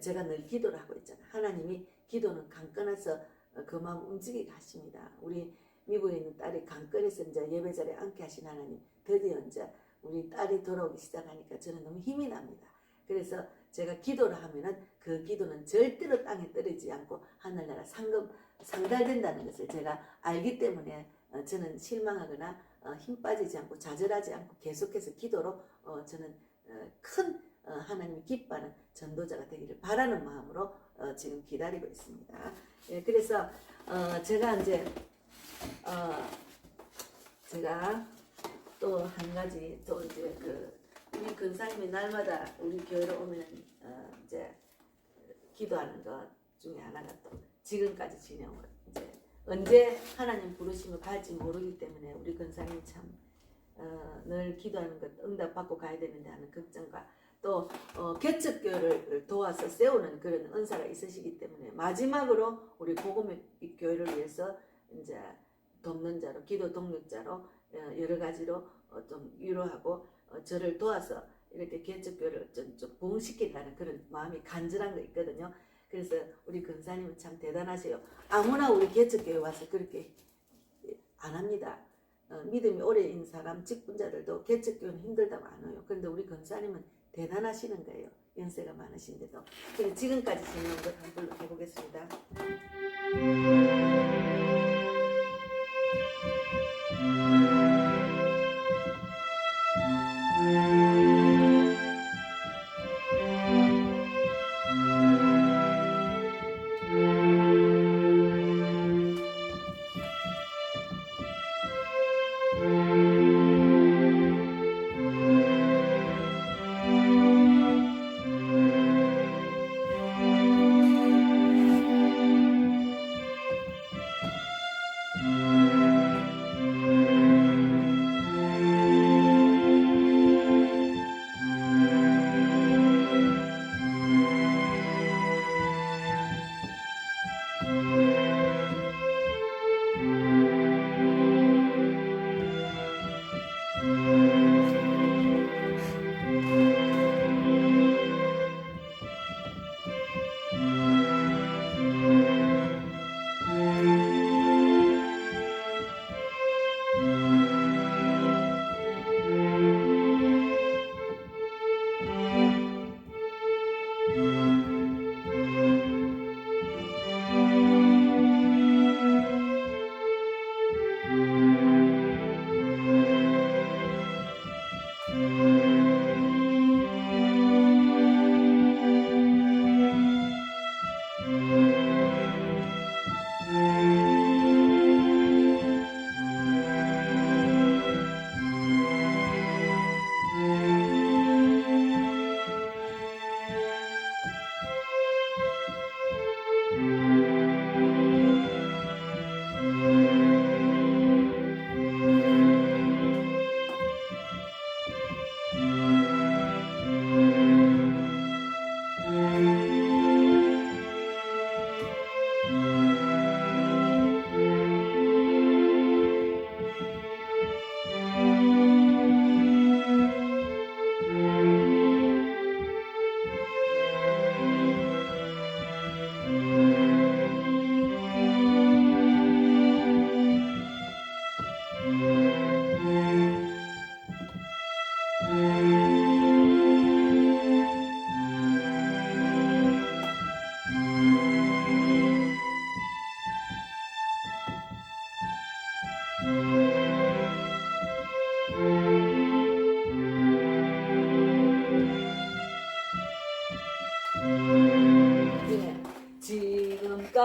제가 늘 기도를 하고 있잖아요. 하나님이 기도는 강건해서 그 마음 움직이게 하십니다. 우리 미국에 있는 딸이 강건해서 이제 예배 자리에 앉게 하신 하나님, 드디어 이제 우리 딸이 돌아오기 시작하니까 저는 너무 힘이 납니다. 그래서 제가 기도를 하면은 그 기도는 절대로 땅에 떨어지지 않고 하늘나라 상달된다는 것을 제가 알기 때문에 저는 실망하거나 힘 빠지지 않고 좌절하지 않고 계속해서 기도로 저는 큰 하나님이 기뻐하는 전도자가 되기를 바라는 마음으로 지금 기다리고 있습니다. 예, 그래서 제가 이제 제가 또 한 가지 또 이제 우리 근사님이 날마다 우리 교회로 오면 이제 기도하는 것 중에 하나가 또 지금까지 진행을 이제 언제 하나님 부르심을 갈지 모르기 때문에 우리 근사님이 참 늘 기도하는 것 응답받고 가야 되는데 하는 걱정과 또 개척교회를 도와서 세우는 그런 은사가 있으시기 때문에 마지막으로 우리 복음의 교회를 위해서 이제 돕는 자로 기도 동력자로 여러 가지로 좀 위로하고 저를 도와서 이렇게 개척교회를 좀 부흥시킨다는 그런 마음이 간절한 거 있거든요. 그래서 우리 근사님은 참 대단하세요. 아무나 우리 개척교회 와서 그렇게 안 합니다. 믿음이 오래 있는 사람, 직분자들도 개척교회는 힘들다고 안 해요. 그런데 우리 근사님은 대단하시는 거예요. 연세가 많으신데도. 그래서 지금까지 진행한 것 한 걸로 해보겠습니다.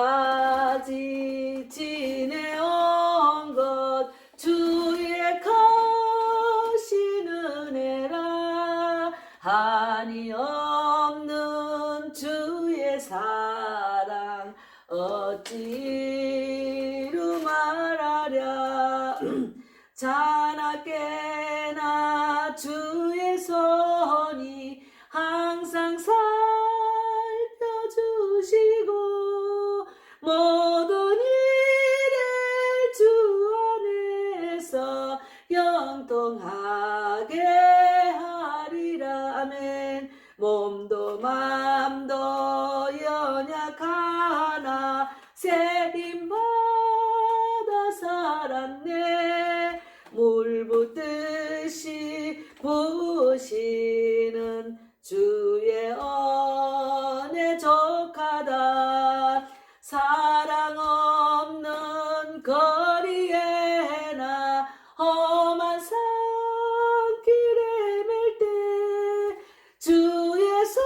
지금까지 지내온 것 주의 시루 말하랴 자나깨나 주의 손이 항상 살펴주시고 모든 일을 주 안에서 영통하게 하리라. 아멘. 몸도 맘도 연약하나 세임받아 살았네. 물 붓듯이 부으시는 주의 은혜 족하다. 사랑 없는 거리에나 험한 산길에 맬 때 주의 손을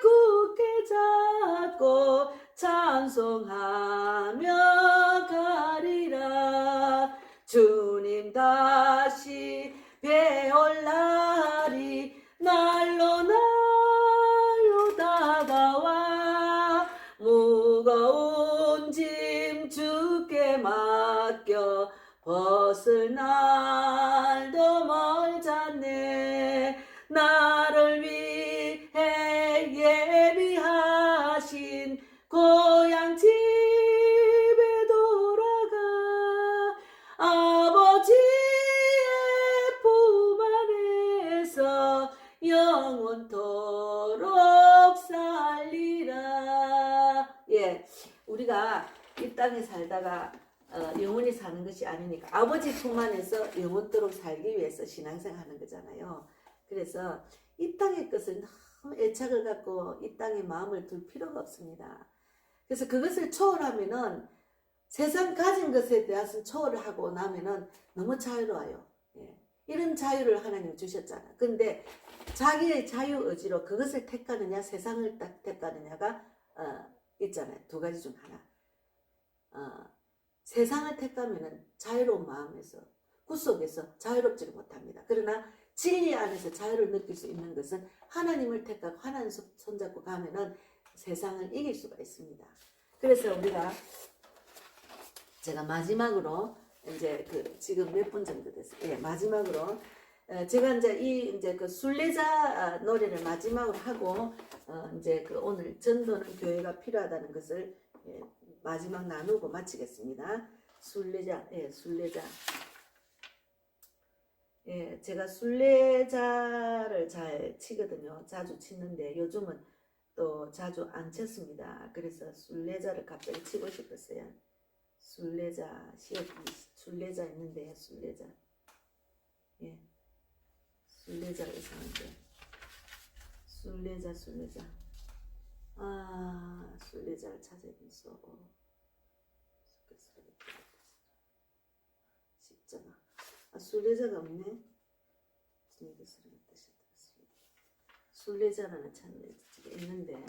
굳게 잡고 찬송하며 가리라. 주님 다시 배올 날이 날로 다가와 무거운 짐 주께 맡겨 벗을 날도 멀잖네. 나를 위해 예비하신 고향 집에 돌아가 아버지의 품 안에서 영원토록 살리라. 예, 우리가 이 땅에 살다가 영원히 사는 것이 아니니까 아버지 품 안에서 영원토록 살기 위해서 신앙생활하는 거잖아요. 그래서 이 땅의 것을 너무 애착을 갖고 이 땅에 마음을 둘 필요가 없습니다. 그래서 그것을 초월하면은 세상 가진 것에 대해서 초월을 하고 나면은 너무 자유로워요. 예. 이런 자유를 하나님 주셨잖아. 근데 자기의 자유 의지로 그것을 택하느냐 세상을 택하느냐가 있잖아요. 두 가지 중 하나. 세상을 택하면은 자유로운 마음에서 구속에서 자유롭지를 못합니다. 그러나 진리 안에서 자유를 느낄 수 있는 것은 하나님을 택하고 하나님 손잡고 가면은 세상을 이길 수가 있습니다. 그래서 우리가 제가 마지막으로 이제 지금 몇 분 정도 됐어요. 예, 마지막으로 제가 이제 그 순례자 노래를 마지막으로 하고 이제 오늘 전도는 교회가 필요하다는 것을 마지막 나누고 마치겠습니다. 순례자, 순례자. 예, 제가 순례자를 잘 치거든요. 자주 치는데 요즘은 또 자주 안 쳤습니다. 그래서 순례자를 갑자기 치고 싶었어요. 순례자, 순례자 있는데 순례자. 예, 순례자가 이상한데. 순례자. 순례자를 찾아보소. 십자가. 순례자가 없네. 순례자라는 찬양이 있는데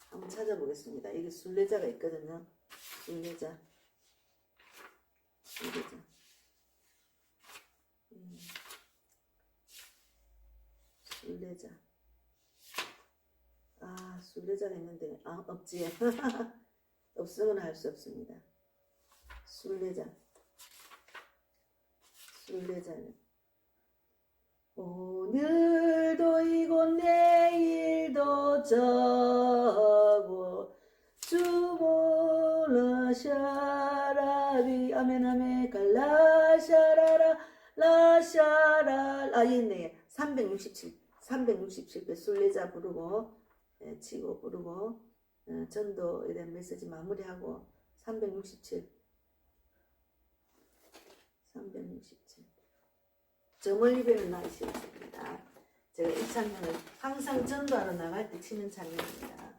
한번 찾아보겠습니다. 이게 순례자가 있거든요. 순례자. 순례자. 순례자가 있는데 없지. 없으면 할 수 없습니다. 순례자는 오늘도 이곳 내일도 저곳 주보라 샤라비 아멘 갈라샤라라 라샤라 있네. 367배 순례자 부르고 치고 부르고 전도에 대한 메시지 마무리하고 367 저 멀리 뵈는 날씨였습니다. 제가 이 찬양을 항상 전도하러 나갈 때 치는 찬양입니다.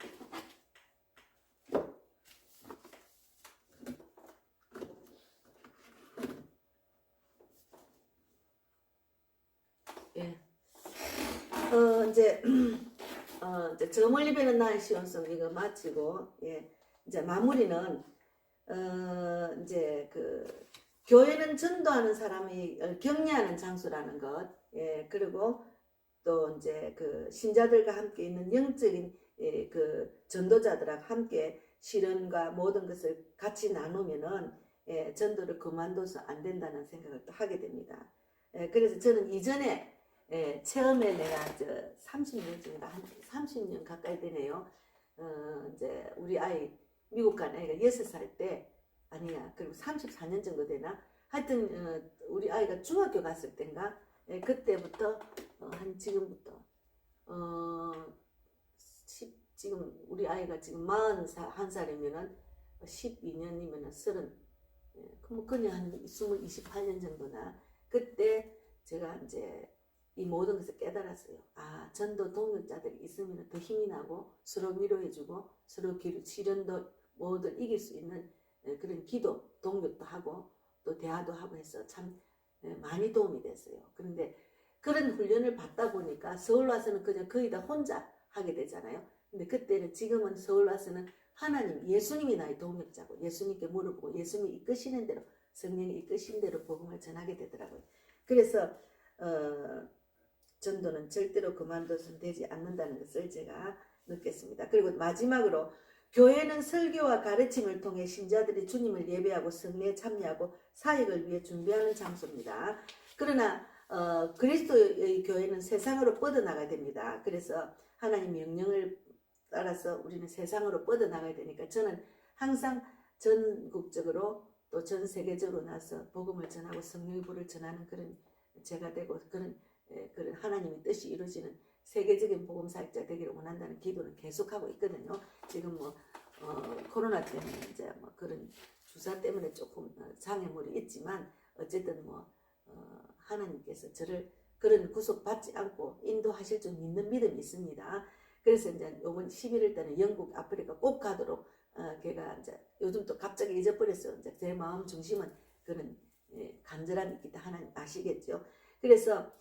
예. 이제 저 멀리 뵈는 날씨였음 이거 마치고 이제 마무리는 이제 교회는 전도하는 사람이 격려하는 장소라는 것, 그리고 또 이제 그 신자들과 함께 있는 영적인 그 전도자들하고 함께 실현과 모든 것을 같이 나누면은 전도를 그만둬서 안 된다는 생각을 또 하게 됩니다. 그래서 저는 이전에 처음에 내가 30년 정도 한 30년 가까이 되네요. 이제 우리 아이 미국 간 아이가 6살 때 아니야 그리고 34년 정도 되나 하여튼 우리 아이가 중학교 갔을 때인가 그때부터 한 지금부터 지금 우리 아이가 지금 41살이면은 12년이면은 30 뭐 그냥 한 28년 정도나 그때 제가 이제 이 모든 것을 깨달았어요. 아, 전도 동역자들이 있으면 더 힘이 나고 서로 위로해주고 서로 시련도 모두 이길 수 있는 그런 기도 동역도 하고 또 대화도 하고 해서 참 많이 도움이 됐어요. 그런데 그런 훈련을 받다 보니까 서울 와서는 그냥 거의 다 혼자 하게 되잖아요. 근데 그때는 지금은 서울 와서는 하나님, 예수님이 나의 동역자고 예수님께 물어보고 예수님이 이끄시는 대로 성령이 이끄신 대로 복음을 전하게 되더라고요. 그래서 전도는 절대로 그만둬서는 되지 않는다는 것을 제가 느꼈습니다. 그리고 마지막으로 교회는 설교와 가르침을 통해 신자들이 주님을 예배하고 성례에 참여하고 사역을 위해 준비하는 장소입니다. 그러나 그리스도의 교회는 세상으로 뻗어나가야 됩니다. 그래서 하나님 명령을 따라서 우리는 세상으로 뻗어나가야 되니까 저는 항상 전국적으로 또 전 세계적으로 나서 복음을 전하고 성령의 불을 전하는 그런 제가 되고 그런 하나님의 뜻이 이루어지는 세계적인 복음 사역자 되기를 원한다는 기도는 계속하고 있거든요. 지금 뭐 코로나 때문에 이제 뭐 그런 주사 때문에 조금 장애물이 있지만 어쨌든 뭐 하나님께서 저를 그런 구속받지 않고 인도하실 줄 믿는 믿음이 있습니다. 그래서 이제 이번 11월 때는 영국, 아프리카 꼭 가도록 걔가 이제 요즘 또 갑자기 잊어버렸어요. 이제 제 마음 중심은 그런 간절함이 있다 하나님 아시겠죠. 그래서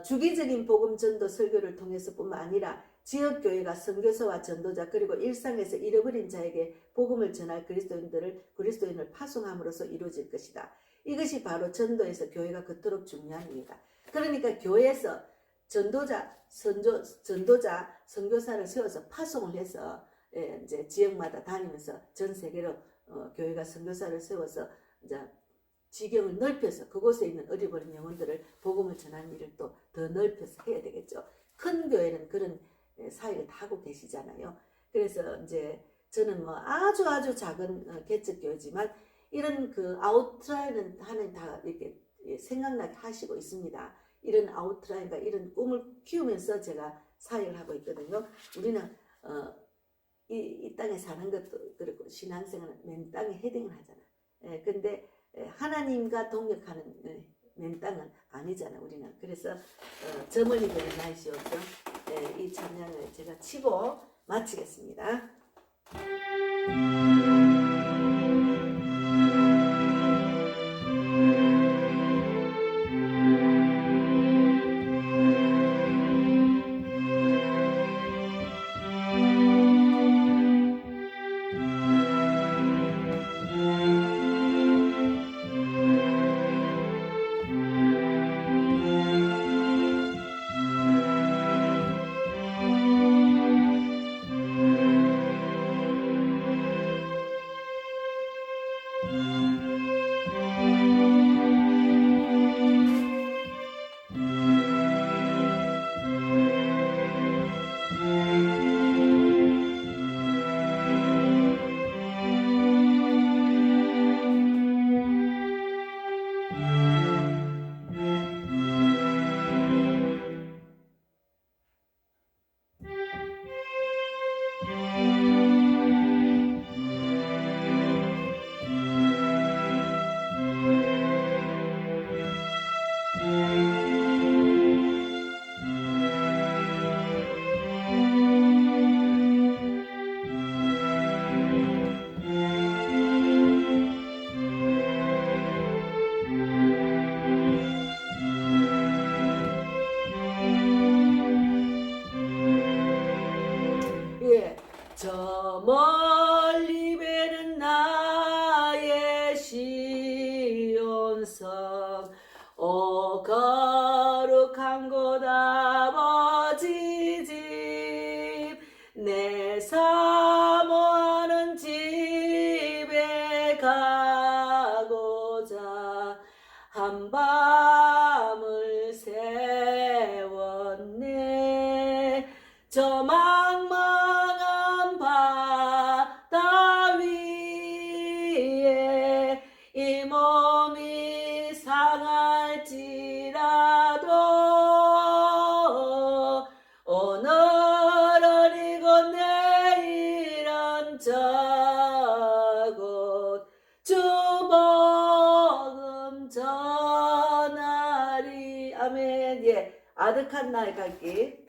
주기적인 복음 전도 설교를 통해서뿐만 아니라 지역 교회가 선교사와 전도자 그리고 일상에서 잃어버린 자에게 복음을 전할 그리스도인을 파송함으로써 이루어질 것이다. 이것이 바로 전도에서 교회가 그토록 중요한 이유다. 그러니까 교회에서 전도자, 선교사를 세워서 파송을 해서 이제 지역마다 다니면서 전 세계로 교회가 선교사를 세워서 이제 지경을 넓혀서 그곳에 있는 어려버린 영혼들을 복음을 전하는 일을 또 더 넓혀서 해야 되겠죠. 큰 교회는 그런 사역을 다 하고 계시잖아요. 그래서 이제 저는 뭐 아주 작은 개척교회지만 이런 그 아웃라인은 하나님 다 이렇게 생각나게 하시고 있습니다. 이런 아웃라인과 이런 꿈을 키우면서 제가 사역을 하고 있거든요. 우리는 이 땅에 사는 것도 그렇고 신앙생활은 맨 땅에 헤딩을 하잖아. 근데 하나님과 동역하는 맨 땅은 아니잖아 우리는. 그래서 저 멀리 보는 날씨였죠. 이 찬양을 제가 치고 마치겠습니다. 저 멀리 배는 나의 시온섬 오 거룩한 곳 아버지 저 망망한 바다 위에 이 몸이 상할지라도 오늘은 이곳 내일은 저곳 주복음 전하리. 아멘. 예, 아득한 나의 갈 길.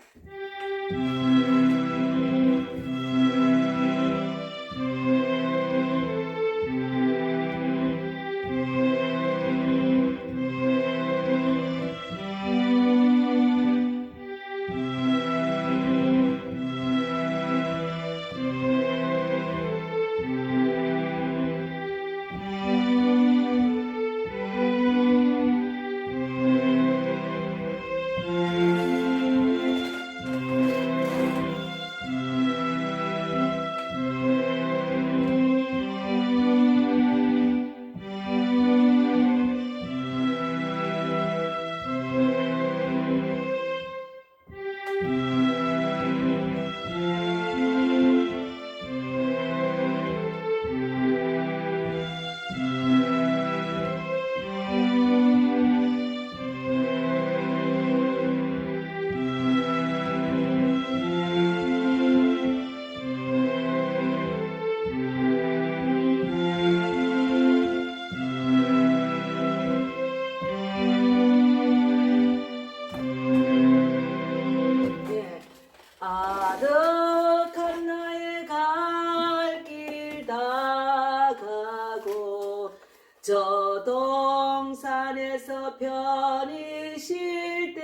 아득한 나의 갈 길 다 가고 저 동산에서 편히 쉴 때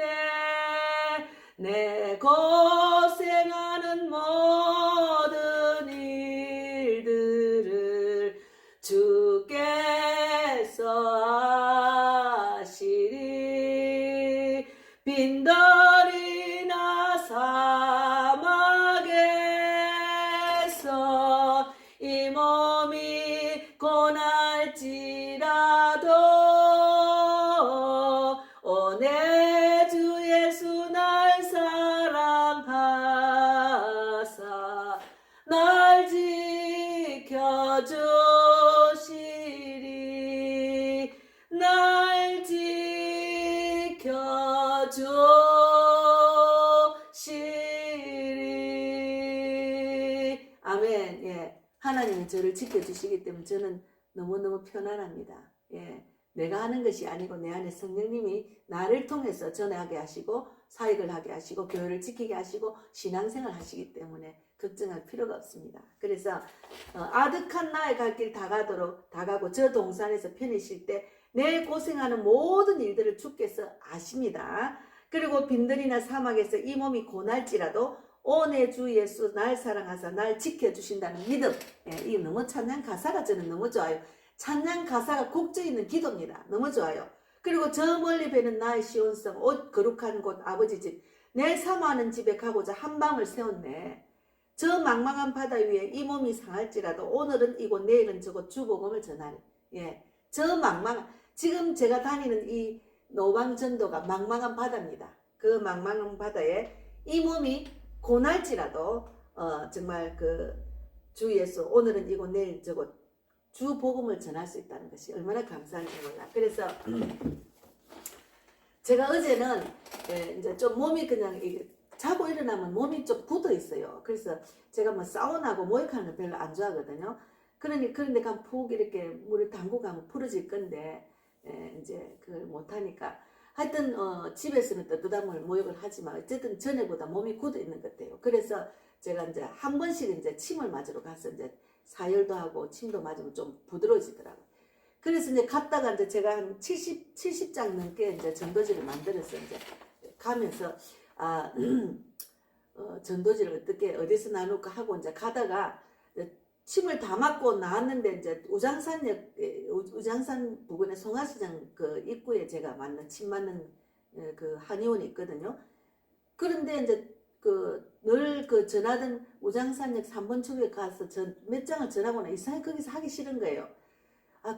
내 고생하는 모든 일들을 주께서 아시리. 빈들이나 사막에서 이 몸이 고날지라도 내 주 예수 날 사랑하사 날 지켜주시리. 날 지켜주시리. 아멘. 예, 하나님이 저를 지켜주시기 때문에 저는 너무너무 편안합니다. 예, 내가 하는 것이 아니고 내 안에 성령님이 나를 통해서 전하게 하시고 사역을 하게 하시고 교회를 지키게 하시고 신앙생활 하시기 때문에 걱정할 필요가 없습니다. 그래서 아득한 나의 갈 길 다 가고 저 동산에서 편히 쉴 때 내 고생하는 모든 일들을 주께서 아십니다. 그리고 빈들이나 사막에서 이 몸이 고날지라도 내 주 예수 날 사랑하사 날 지켜주신다는 믿음. 예, 이게 너무 찬양 가사가 저는 너무 좋아요. 찬양 가사가 곡져 있는 기도입니다. 너무 좋아요. 그리고 저 멀리 배는 나의 시온성 옷 거룩한 곳 아버지 집 내 사모하는 집에 가고자 한 밤을 세웠네. 저 망망한 바다 위에 이 몸이 상할지라도 오늘은 이곳 내일은 저곳 주복음을 전하리. 예, 저 지금 제가 다니는 이 노방전도가 망망한 바다입니다. 그 망망한 바다에 이 몸이 고날지라도 정말 그 주 예수 오늘은 이곳 내일 저곳 주 복음을 전할 수 있다는 것이 얼마나 감사한지 몰라. 그래서 제가 어제는 이제 좀 몸이 그냥 자고 일어나면 몸이 좀 굳어 있어요. 그래서 제가 뭐 사우나하고 목욕하는 거 별로 안 좋아하거든요. 그런데 가면 푹 이렇게 물을 담고 가면 풀어질 건데 이제 그걸 못하니까 하여튼 집에서는 뜨뜻한 물 목욕을 하지만 어쨌든 전에보다 몸이 굳어 있는 것 같아요. 그래서 제가 이제 한 번씩 이제 침을 맞으러 가서 이제 사열도 하고 침도 맞으면 좀 부드러워지더라고요. 그래서 이제 갔다가 이제 제가 한 70장 넘게 이제 전도지를 만들어서 이제 가면서 전도지를 어디서 나눌까 하고 이제 가다가 침을 다 맞고 나왔는데 이제 우장산 부근에 송화시장 그 입구에 제가 맞는 침 맞는 그 한의원이 있거든요. 그런데 이제 늘 전하던 우장산역 3번 출구에 가서 몇 장을 전하고는 이상하게 거기서 하기 싫은 거예요.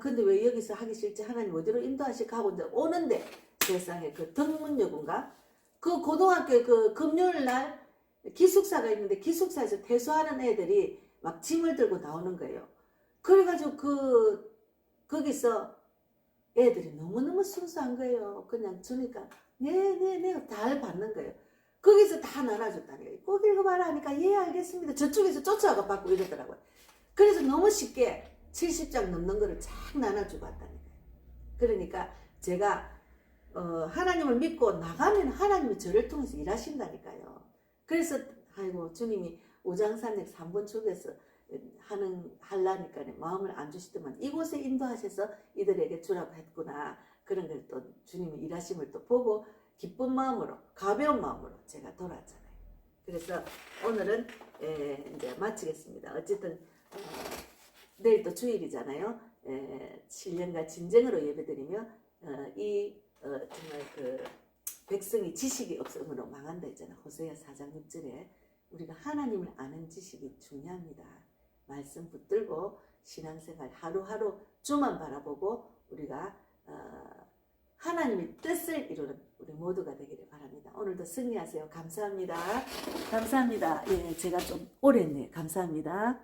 근데 왜 여기서 하기 싫지? 하나님 어디로 인도하실까 하고 이제 오는데 세상에 그 덕문여군가 그 고등학교 그 금요일 날 기숙사가 있는데 기숙사에서 퇴소하는 애들이 막 짐을 들고 나오는 거예요. 그래가지고 거기서 애들이 너무너무 순수한 거예요. 그냥 주니까 네네네 다 받는 거예요. 거기서 다 나눠줬다는 거예요. 꼭 읽어봐라 하니까 예 알겠습니다. 저쪽에서 쫓아가 받고 이러더라고요. 그래서 너무 쉽게 70장 넘는 거를 쫙 나눠주고 왔다는 거예요. 그러니까 제가 하나님을 믿고 나가면 하나님이 저를 통해서 일하신다니까요. 그래서 아이고 주님이 오장산역 3번 축에서 하려니까 마음을 안 주시더만 이곳에 인도하셔서 이들에게 주라고 했구나. 그런 걸 또 주님이 일하심을 또 보고 기쁜 마음으로 가벼운 마음으로 제가 돌아왔잖아요. 그래서 오늘은 이제 마치겠습니다. 어쨌든 내일 또 주일이잖아요. 7년간 진정으로 예배드리며 정말 그 백성이 지식이 없음으로 망한다 했잖아. 호세아 4장 6절에 우리가 하나님을 아는 지식이 중요합니다. 말씀 붙들고 신앙생활 하루하루 주만 바라보고 우리가 하나님의 뜻을 이루는 우리 모두가 되기를 바랍니다. 오늘도 승리하세요. 감사합니다. 감사합니다. 예, 제가 좀 오래 했네요. 감사합니다.